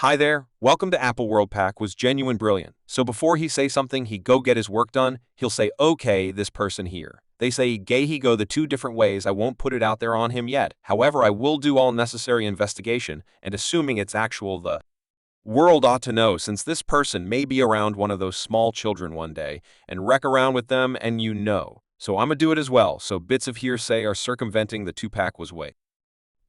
Hi there, welcome to Apple World. Pac was genuine brilliant. So before he say something, he go get his work done, he'll say, okay, this person here. They say gay he go the two different ways. I won't put it out there on him yet. However, I will do all necessary investigation, and assuming it's actual the world ought to know, since this person may be around one of those small children one day and wreck around with them, and you know. So I'ma do it as well. So bits of hearsay are circumventing the Tupac was way.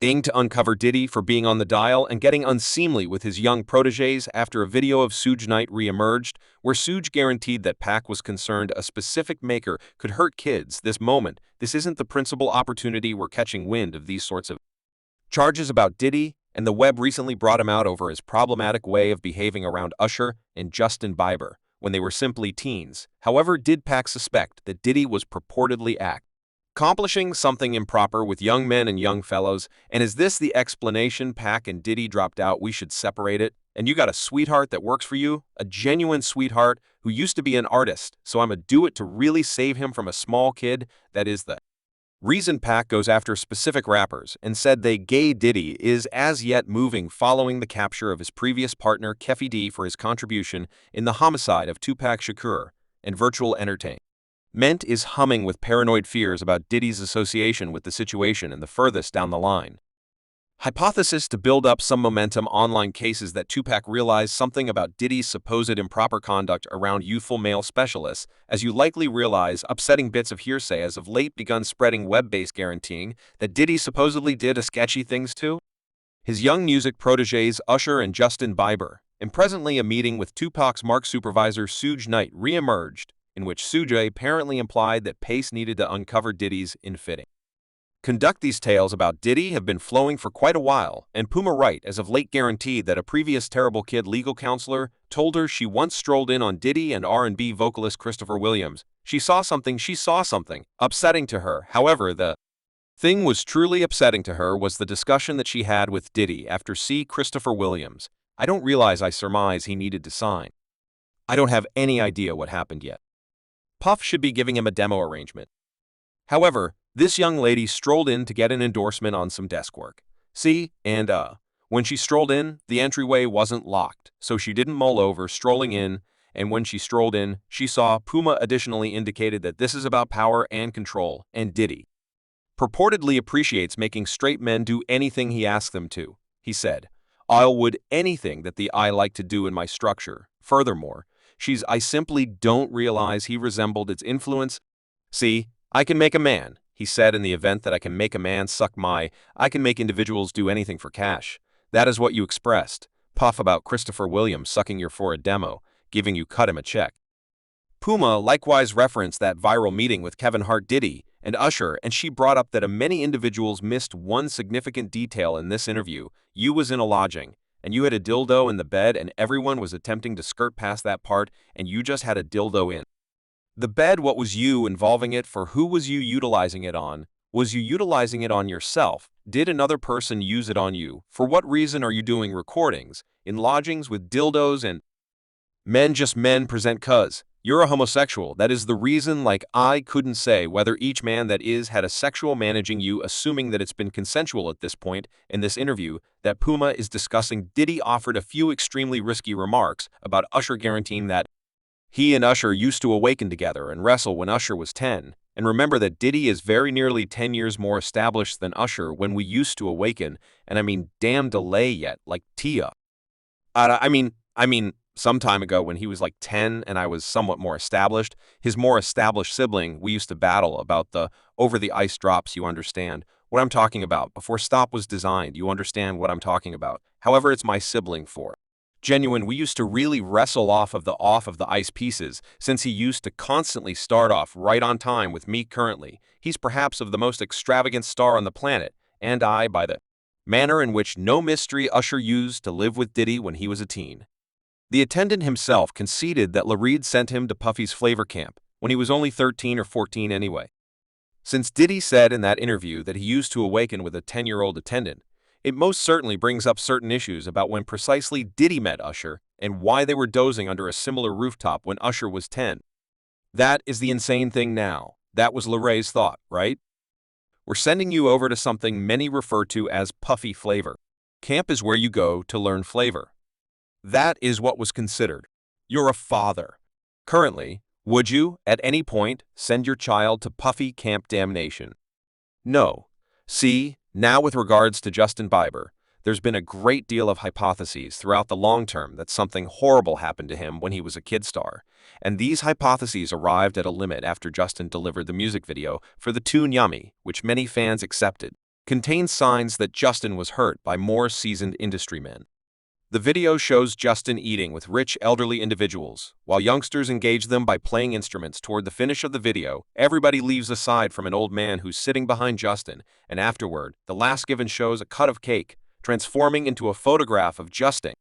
Ing to uncover Diddy for being on the dial and getting unseemly with his young proteges after a video of Suge Knight re-emerged, where Suge guaranteed that Pac was concerned a specific maker could hurt kids. This isn't the principal opportunity we're catching wind of these sorts of charges about Diddy, and the web recently brought him out over his problematic way of behaving around Usher and Justin Bieber when they were simply teens. However, did Pac suspect that Diddy was purportedly accomplishing something improper with young men and young fellows, and is this the explanation Pac and Diddy dropped out? We should separate it. And you got a sweetheart that works for you, a genuine sweetheart who used to be an artist, so I'ma do it to really save him from a small kid. That is the reason Pac goes after specific rappers and said they gay. Diddy is as yet moving following the capture of his previous partner Keffi D for his contribution in the homicide of Tupac Shakur and virtual entertainment. Ment is humming with paranoid fears about Diddy's association with the situation and the furthest down the line. Hypothesis to build up some momentum. Online cases that Tupac realized something about Diddy's supposed improper conduct around youthful male specialists. As you likely realize, upsetting bits of hearsay as of late begun spreading web-based guaranteeing that Diddy supposedly did a sketchy things to his young music proteges Usher and Justin Bieber. And presently a meeting with Tupac's Mark supervisor Suge Knight re-emerged, in which Suge apparently implied that Pace needed to uncover Diddy's infitting conduct. These tales about Diddy have been flowing for quite a while, and Puma Wright as of late guaranteed that a previous Terrible Kid legal counselor told her she once strolled in on Diddy and R&B vocalist Christopher Williams. She saw something upsetting to her. However, the thing was truly upsetting to her was the discussion that she had with Diddy after Christopher Williams. I don't realize I surmise he needed to sign. I don't have any idea what happened yet. Puff should be giving him a demo arrangement. However, this young lady strolled in to get an endorsement on some desk work. When she strolled in, the entryway wasn't locked, so she didn't mull over strolling in, and when she strolled in, she saw Puma additionally indicated that this is about power and control, and Diddy purportedly appreciates making straight men do anything he asks them to. He said, "I'll would anything that I like to do in my structure." Furthermore, I simply don't realize he resembled its influence. "See, I can make a man," he said, in the event that I can make a man suck my, I can make individuals do anything for cash. That is what you expressed, Puff, about Christopher Williams sucking your for a demo, giving you cut him a check. Puma likewise referenced that viral meeting with Kevin Hart, Diddy, and Usher, and she brought up that many individuals missed one significant detail in this interview. You was in a lodging, and you had a dildo in the bed, and everyone was attempting to skirt past that part, and you just had a dildo in the bed. What was you involving it for? Who was you utilizing it on? Was you utilizing it on yourself? Did another person use it on you? For what reason are you doing recordings in lodgings with dildos and men? Just men present cuz you're a homosexual. That is the reason. Like, I couldn't say whether each man that is had a sexual managing you, assuming that it's been consensual at this point in this interview that Puma is discussing. Diddy offered a few extremely risky remarks about Usher, guaranteeing that he and Usher used to awaken together and wrestle when Usher was 10. And remember that Diddy is very nearly 10 years more established than Usher when we used to awaken, and I mean damn delay yet, like Tia. I mean some time ago when he was like 10 and I was somewhat more established, his more established sibling, we used to battle about the over-the-ice drops. You understand what I'm talking about? Before Stop was designed, you understand what I'm talking about. However, it's my sibling for genuine. We used to really wrestle off of the ice pieces, since he used to constantly start off right on time with me. Currently, he's perhaps of the most extravagant star on the planet, and I, by the manner in which no mystery Usher used to live with Diddy when he was a teen. The attendant himself conceded that Lareed sent him to Puffy's flavor camp when he was only 13 or 14 anyway. Since Diddy said in that interview that he used to awaken with a 10-year-old attendant, it most certainly brings up certain issues about when precisely Diddy met Usher and why they were dozing under a similar rooftop when Usher was 10. That is the insane thing now. That was Lareed's thought, right? We're sending you over to something many refer to as Puffy Flavor. Camp is where you go to learn flavor. That is what was considered. You're a father. Currently, would you, at any point, send your child to puffy camp damnation? No. See, now with regards to Justin Bieber, there's been a great deal of hypotheses throughout the long term that something horrible happened to him when he was a kid star, and these hypotheses arrived at a limit after Justin delivered the music video for the tune Yummy, which many fans accepted, contains signs that Justin was hurt by more seasoned industry men. The video shows Justin eating with rich elderly individuals, while youngsters engage them by playing instruments. Toward the finish of the video, everybody leaves aside from an old man who's sitting behind Justin, and afterward, the last given shows a cut of cake, transforming into a photograph of Justin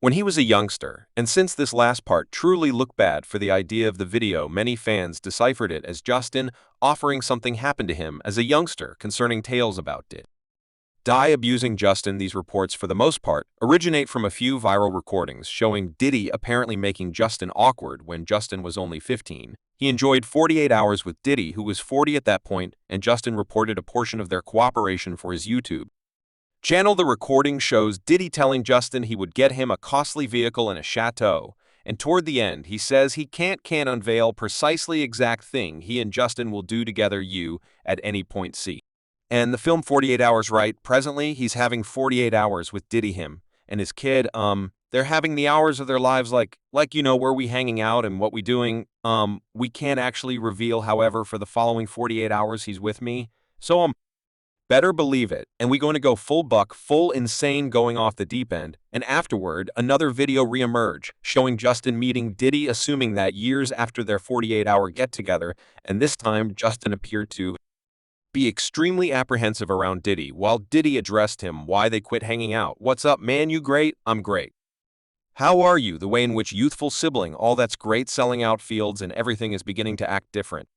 when he was a youngster, and since this last part truly looked bad for the idea of the video, many fans deciphered it as Justin offering something happened to him as a youngster concerning tales about Diddy abusing Justin. These reports, for the most part, originate from a few viral recordings showing Diddy apparently making Justin awkward when Justin was only 15. He enjoyed 48 hours with Diddy, who was 40 at that point, and Justin reported a portion of their cooperation for his YouTube channel. The recording shows Diddy telling Justin he would get him a costly vehicle and a chateau, and toward the end he says he can't unveil precisely exact thing he and Justin will do together. You, at any point, see. And the film 48 Hours, right? Presently, he's having 48 hours with Diddy, him and his kid. They're having the hours of their lives like where we hanging out and what we doing. We can't actually reveal, however, for the following 48 hours he's with me. So, better believe it. And we going to go full buck, full insane, going off the deep end. And afterward, another video reemerge, showing Justin meeting Diddy, assuming that years after their 48-hour get-together, and this time Justin appeared to be extremely apprehensive around Diddy, while Diddy addressed him why they quit hanging out. What's up, man? You great? I'm great. How are you? The way in which youthful sibling, all that's great, selling out fields and everything is beginning to act different.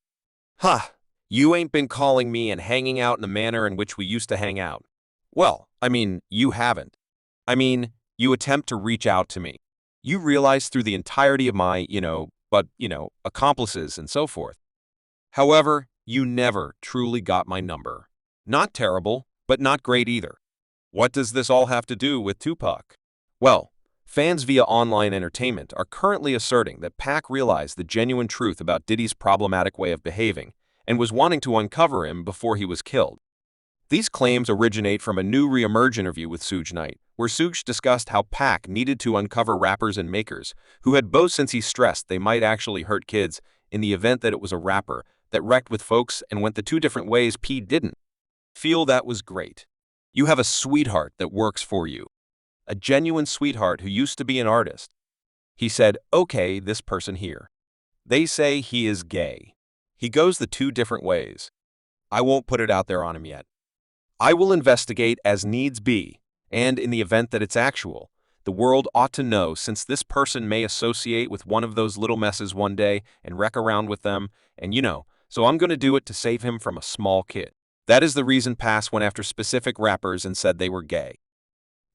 Huh, you ain't been calling me and hanging out in the manner in which we used to hang out. Well, I mean, you haven't. I mean, you attempt to reach out to me. You realize through the entirety of my, accomplices and so forth. However, you never truly got my number. Not terrible, but not great either. What does this all have to do with Tupac? Well, fans via online entertainment are currently asserting that Pac realized the genuine truth about Diddy's problematic way of behaving and was wanting to uncover him before he was killed. These claims originate from a new re-emerge interview with Suge Knight, where Suge discussed how Pac needed to uncover rappers and makers who had both, since he stressed they might actually hurt kids in the event that it was a rapper that wrecked with folks and went the two different ways. P didn't feel that was great. You have a sweetheart that works for you. A genuine sweetheart who used to be an artist. He said, okay, this person here. They say he is gay. He goes the two different ways. I won't put it out there on him yet. I will investigate as needs be, and in the event that it's actual, the world ought to know, since this person may associate with one of those little messes one day and wreck around with them, and so I'm going to do it to save him from a small kid. That is the reason Pac went after specific rappers and said they were gay.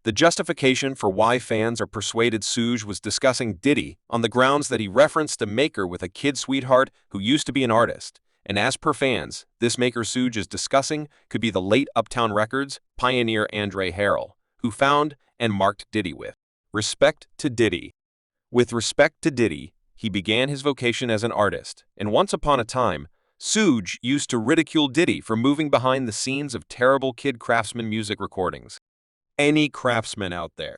The justification for why fans are persuaded Suge was discussing Diddy on the grounds that he referenced a maker with a kid sweetheart who used to be an artist. And as per fans, this maker Suge is discussing could be the late Uptown Records pioneer Andre Harrell, who found and marked Diddy with respect to Diddy. With respect to Diddy, he began his vocation as an artist, and once upon a time, Suge used to ridicule Diddy for moving behind the scenes of terrible kid craftsman music recordings. Any craftsman out there